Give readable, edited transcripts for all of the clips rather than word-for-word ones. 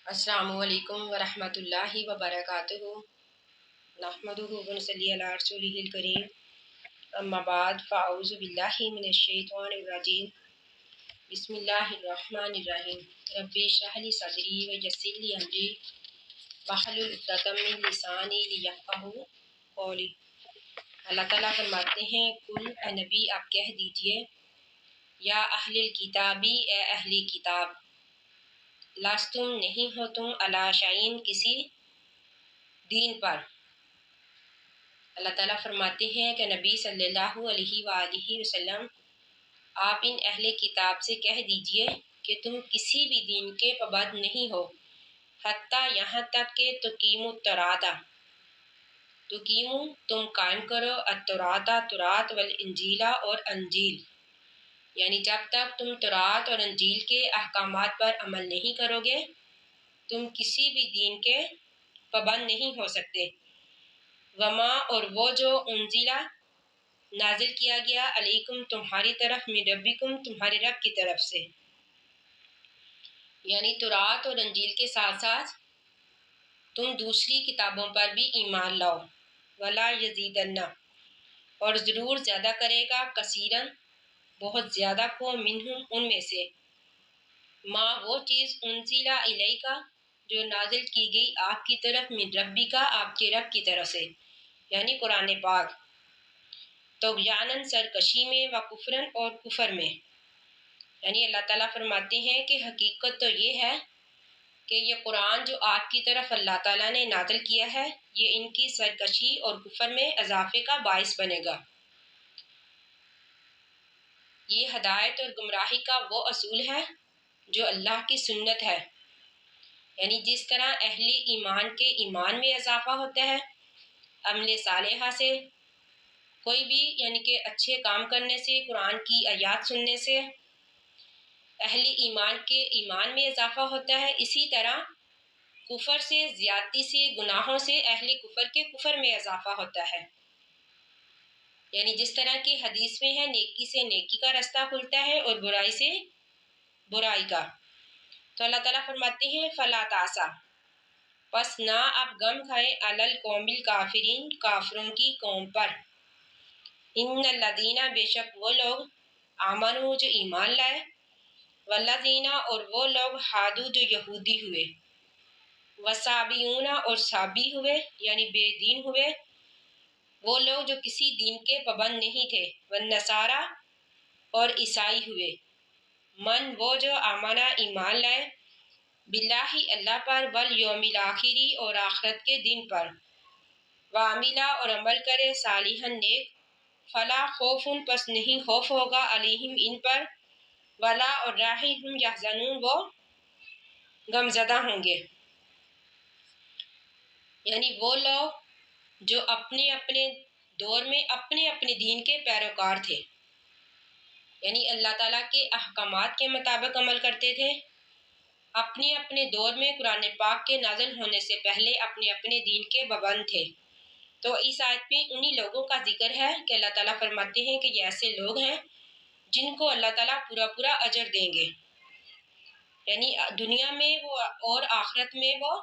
السلام علیکم ورحمۃ اللہ وبرکاتہ۔ نحمدہ ونصلی علی رسولہ الکریم، اما بعد فاعوذ باللہ من الشیطان الرجیم، بسم اللہ الرحمن الرحیم۔ رب اشرح لی صدری ویسر لی امری واحلل عقدۃ من لسانی لیفقہوا قولی۔ اللہ تعالیٰ فرماتے ہیں، کل اے نبی آپ کہہ دیجئے، یا اہل الکتابی اے اہل کتاب، لستم نہیں ہو تم علی شیء کسی دین پر۔ اللہ تعالیٰ فرماتے ہیں کہ نبی صلی اللہ علیہ وآلہ وسلم آپ ان اہل کتاب سے کہہ دیجئے کہ تم کسی بھی دین کے پابند نہیں ہو، حتیٰ یہاں تک کہ تقیموا التوراۃ، تقیموا تم قائم کرو، التوراۃ تورات، والانجیل اور انجیل، یعنی جب تک تم تورات اور انجیل کے احکامات پر عمل نہیں کرو گے تم کسی بھی دین کے پابند نہیں ہو سکتے۔ وما اور وہ جو انزلہ نازل کیا گیا علیکم تمہاری طرف، من ربکم تمہارے رب کی طرف سے، یعنی تورات اور انجیل کے ساتھ ساتھ تم دوسری کتابوں پر بھی ایمان لاؤ۔ ولا یزیدن اور ضرور زیادہ کرے گا، کثیرن بہت زیادہ کو، منہم ان میں سے، ما وہ چیز انزلہ الیک جو نازل کی گئی آپ کی طرف، من ربک آپ کے رب کی طرف سے، یعنی قرآن پاک، طغیاناً سرکشی میں، و کفرن اور کفر میں، یعنی اللہ تعالیٰ فرماتے ہیں کہ حقیقت تو یہ ہے کہ یہ قرآن جو آپ کی طرف اللہ تعالیٰ نے نازل کیا ہے یہ ان کی سرکشی اور کفر میں اضافے کا باعث بنے گا۔ یہ ہدایت اور گمراہی کا وہ اصول ہے جو اللہ کی سنت ہے، یعنی جس طرح اہل ایمان کے ایمان میں اضافہ ہوتا ہے عمل صالحہ سے، کوئی بھی یعنی کہ اچھے کام کرنے سے، قرآن کی آیات سننے سے اہل ایمان کے ایمان میں اضافہ ہوتا ہے، اسی طرح کفر سے، زیادتی سے، گناہوں سے اہل کفر کے کفر میں اضافہ ہوتا ہے، یعنی جس طرح کی حدیث میں ہے نیکی سے نیکی کا رستہ کھلتا ہے اور برائی سے برائی کا۔ تو اللہ تعالیٰ فرماتے ہیں فلا تاسا پس نہ آپ غم کھائیں، علی القوم الکافرین کافروں کی قوم پر، ان الذین بے شک وہ لوگ، آمنوا جو ایمان لائے، والذین اور وہ لوگ، ہادو جو یہودی ہوئے، وصابیون اور صابی ہوئے یعنی بے دین ہوئے، وہ لوگ جو کسی دین کے پابند نہیں تھے، والنصارى اور عیسائی ہوئے، من وہ جو آمنہ ایمان لائے، باللہ اللہ پر، والیوم الآخری اور آخرت کے دن پر، وعملہ اور عمل کرے، صالحا نیک، فلا خوف پس نہیں خوف ہوگا، علیہم ان پر، ولا اور راہی ہم یحزنون وہ غمزدہ ہوں گے، یعنی وہ لوگ جو اپنے اپنے دور میں اپنے اپنے دین کے پیروکار تھے، یعنی اللہ تعالیٰ کے احکامات کے مطابق عمل کرتے تھے، اپنے اپنے دور میں قرآن پاک کے نازل ہونے سے پہلے اپنے اپنے دین کے پابند تھے۔ تو اس آیت میں انہی لوگوں کا ذکر ہے کہ اللہ تعالیٰ فرماتے ہیں کہ یہ ایسے لوگ ہیں جن کو اللہ تعالیٰ پورا پورا اجر دیں گے، یعنی دنیا میں وہ اور آخرت میں وہ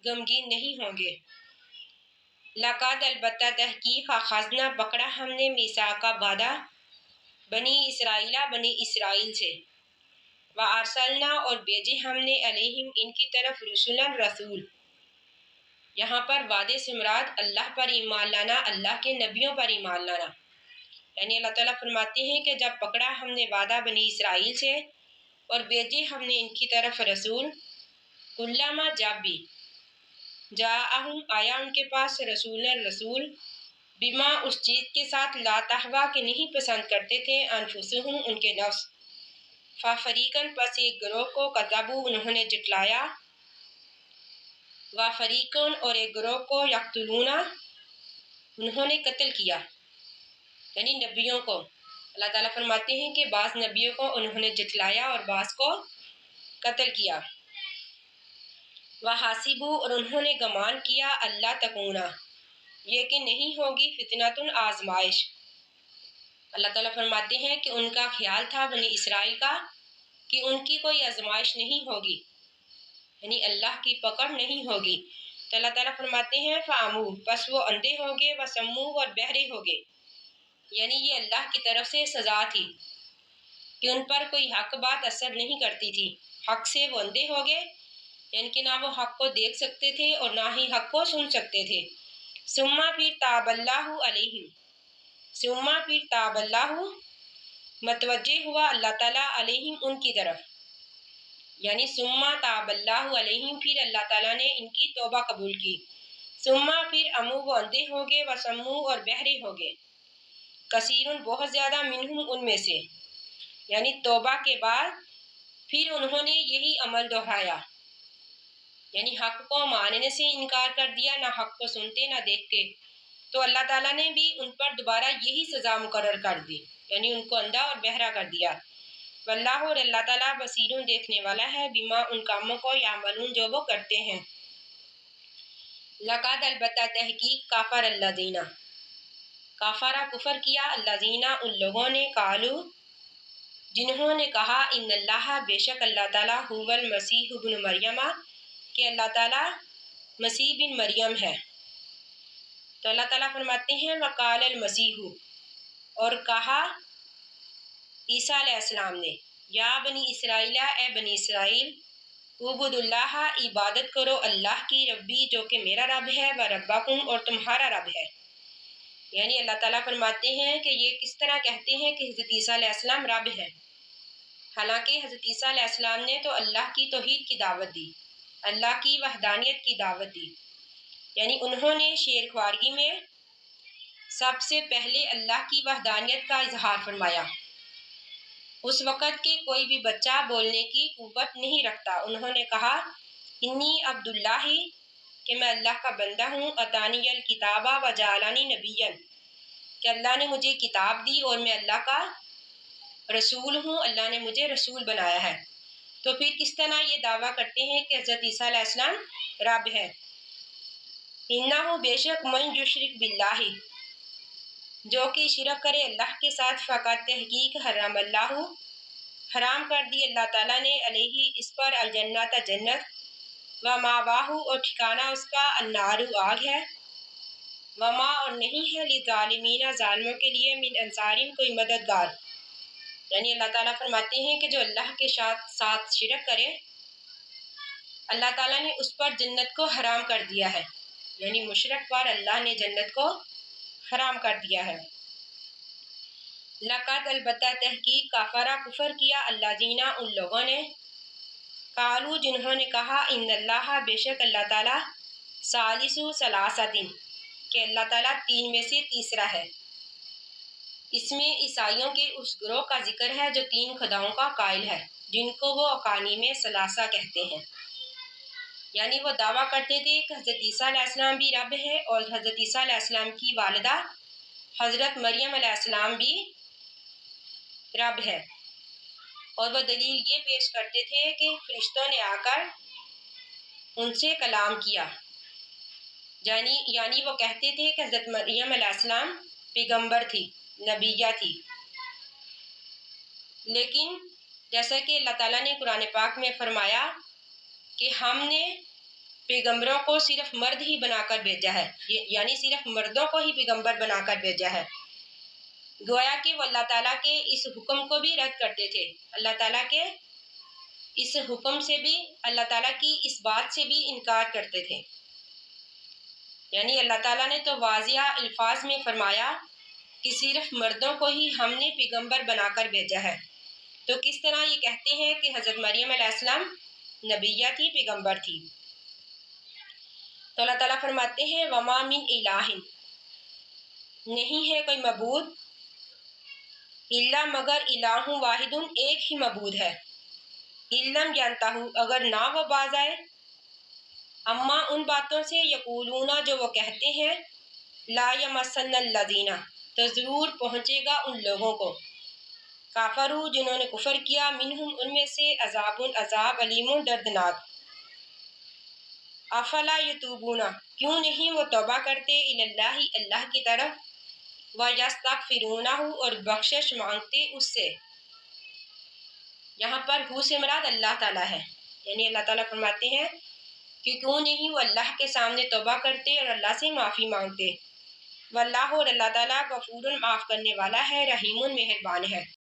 غمگین نہیں ہوں گے۔ لقد البتہ تحقیق اخذنا پکڑا ہم نے، میثاق وعدہ، بنی اسرائیل بنی اسرائیل سے، وارسلنا اور بھیجے ہم نے، علیہم ان کی طرف، رسولا رسول، یہاں پر وعدے سے مراد اللہ پر ایمان لانا، اللہ کے نبیوں پر ایمان لانا، یعنی اللہ تعالیٰ فرماتے ہیں کہ جب پکڑا ہم نے وعدہ بنی اسرائیل سے اور بھیجے ہم نے ان کی طرف رسول، کلما جب بھی، جاءہم آیا ان کے پاس، رسول رسول، بما اس چیز کے ساتھ، لا تہوا کہ نہیں پسند کرتے تھے، انفسہم ان کے نفس، ففریقاً پس ایک گروہ کو، کذبوا انہوں نے جھٹلایا، وفریقاً اور ایک گروہ کو، یقتلون انہوں نے قتل کیا، یعنی نبیوں کو۔ اللہ تعالیٰ فرماتے ہیں کہ بعض نبیوں کو انہوں نے جھٹلایا اور بعض کو قتل کیا۔ وحاسبوا اور انہوں نے گمان کیا، اللہ تکونا یہ کہ نہیں ہوگی، فتنۃ آزمائش۔ اللہ تعالیٰ فرماتے ہیں کہ ان کا خیال تھا بنی اسرائیل کا کہ ان کی کوئی آزمائش نہیں ہوگی، یعنی اللہ کی پکڑ نہیں ہوگی۔ تو اللہ تعالیٰ فرماتے ہیں فَعَمُوا، بس وہ اندھے ہوگے، وَسَمُّوا، اور بہرے ہوگے۔ یعنی یہ اللہ کی طرف سے سزا تھی کہ ان پر کوئی حق بات اثر نہیں کرتی تھی، حق سے وہ اندھے ہوگے، یعنی کہ نہ وہ حق کو دیکھ سکتے تھے اور نہ ہی حق کو سن سکتے تھے۔ ثم پھر تاب اللہ علیہم، ثم پھر تاب اللہ، متوجہ ہوا اللہ تعالیٰ علیہم ان کی طرف، یعنی ثم تاب اللہ علیہم، پھر اللہ تعالیٰ نے ان کی توبہ قبول کی۔ ثم پھر عمو، وہ اندھے ہوگے، وسمو، اور بہرے ہوگے، کثیر، بہت زیادہ، منہم، ان میں سے، یعنی توبہ کے بعد پھر انہوں نے یہی عمل دہرایا، یعنی حق کو ماننے سے انکار کر دیا، نہ حق کو سنتے نہ دیکھتے، تو اللہ تعالیٰ نے بھی ان پر دوبارہ یہی سزا مقرر کر دی، یعنی ان کو اندھا اور بہرا کر دیا۔ واللہ، اور اللہ تعالیٰ بصیر، دیکھنے والا ہے، بما، ان کاموں کو، یعملون، جو وہ کرتے ہیں۔ لقد، البتہ تحقیق، کافر الذین، کافرہ کفر کیا، الذین، ان لوگوں نے، قالوا، جنہوں نے کہا، ان اللہ، بے شک اللہ تعالیٰ، هو المسیح ابن مریم، کہ اللہ تعالیٰ مسیح بن مریم ہے۔ تو اللہ تعالیٰ فرماتے ہیں وقال المسیح، اور کہا عیسیٰ علیہ السلام نے، یا بنی اسرائیل، اے بنی اسرائیل، اعبدوا اللہ، عبادت کرو اللہ کی، ربی، جو کہ میرا رب ہے، و ربکم، اور تمہارا رب ہے۔ یعنی اللہ تعالیٰ فرماتے ہیں کہ یہ کس طرح کہتے ہیں کہ حضرت عیسیٰ علیہ السلام رب ہے، حالانکہ حضرت عیسیٰ علیہ السلام نے تو اللہ کی توحید کی دعوت دی، اللہ کی وحدانیت کی دعوت دی، یعنی انہوں نے شیر خوارگی میں سب سے پہلے اللہ کی وحدانیت کا اظہار فرمایا۔ اس وقت کے کوئی بھی بچہ بولنے کی قوت نہیں رکھتا، انہوں نے کہا انی عبداللہ، کہ میں اللہ کا بندہ ہوں، اتانی الکتاب وجعلنی نبیا، کہ اللہ نے مجھے کتاب دی اور میں اللہ کا رسول ہوں، اللہ نے مجھے رسول بنایا ہے۔ تو پھر کس طرح یہ دعویٰ کرتے ہیں کہ حضرت عیسیٰ علیہ السلام رب ہے؟ انہ، بے شک، من یشرک باللہ، جو کہ شرک کرے اللہ کے ساتھ، فقط، تحقیق، حرم اللہ، حرام کر دی اللہ تعالیٰ نے، علیہ، اس پر، الجنت، جنت، ومأواہ، اور ٹھکانہ اس کا، النار، آگ ہے، وما، اور نہیں ہے، للظالمین، ظالموں کے لیے، من انصار، کوئی مددگار۔ یعنی اللہ تعالیٰ فرماتے ہیں کہ جو اللہ کے ساتھ شرک کرے، اللہ تعالیٰ نے اس پر جنت کو حرام کر دیا ہے، یعنی مشرک پر اللہ نے جنت کو حرام کر دیا ہے۔ لقد، البتہ تحقیق، کافرہ کفر کیا، الذین، ان لوگوں نے، قالوا، جنہوں نے کہا، ان اللہ، بے شک اللہ تعالیٰ، ثالث ثلاثۃ، کہ اللہ تعالیٰ تین میں سے تیسرا ہے۔ اس میں عیسائیوں کے اس گروہ کا ذکر ہے جو تین خداؤں کا قائل ہے، جن کو وہ اقانیم ثلاثہ کہتے ہیں، یعنی وہ دعویٰ کرتے تھے کہ حضرت عیسیٰ علیہ السلام بھی رب ہے، اور حضرت عیسیٰ علیہ السلام کی والدہ حضرت مریم علیہ السلام بھی رب ہے، اور وہ دلیل یہ پیش کرتے تھے کہ فرشتوں نے آ کر ان سے کلام کیا، یعنی وہ کہتے تھے کہ حضرت مریم علیہ السلام پیغمبر تھی، نبیہ تھی، لیکن جیسا کہ اللہ تعالیٰ نے قرآن پاک میں فرمایا کہ ہم نے پیغمبروں کو صرف مرد ہی بنا کر بھیجا ہے، یعنی صرف مردوں کو ہی پیغمبر بنا کر بھیجا ہے، گویا کہ وہ اللہ تعالیٰ کے اس حکم کو بھی رد کرتے تھے، اللہ تعالیٰ کے اس حکم سے بھی، اللہ تعالیٰ کی اس بات سے بھی انکار کرتے تھے، یعنی اللہ تعالیٰ نے تو واضح الفاظ میں فرمایا کہ صرف مردوں کو ہی ہم نے پیغمبر بنا کر بھیجا ہے، تو کس طرح یہ کہتے ہیں کہ حضرت مریم علیہ السلام نبیہ تھی، پیغمبر تھی؟ تو اللہ تعالیٰ فرماتے ہیں وما من الہ، نہیں ہے کوئی معبود، الا، مگر، الہ واحد، ایک ہی معبود ہے، علم، جانتا ہوں، اگر نہ وہ باز آئے، اما، ان باتوں سے، یقولون، جو وہ کہتے ہیں، لا یمسن الذین، تو ضرور پہنچے گا ان لوگوں کو، کافروا، جنہوں نے کفر کیا، منہم، ان میں سے، عذاب، عذاب، علیم، دردناک، افلا یتوبون، کیوں نہیں وہ توبہ کرتے، اللہ، اللہ کی طرف، ویستغفرونہ، اور بخشش مانگتے اس سے، یہاں پر ہو سے مراد اللہ تعالیٰ ہے، یعنی اللہ تعالیٰ فرماتے ہیں کہ کیوں نہیں وہ اللہ کے سامنے توبہ کرتے اور اللہ سے معافی مانگتے۔ واللہ، اور اللہ تعالیٰ غفور معاف کرنے والا ہے، رحیم مہربان ہے۔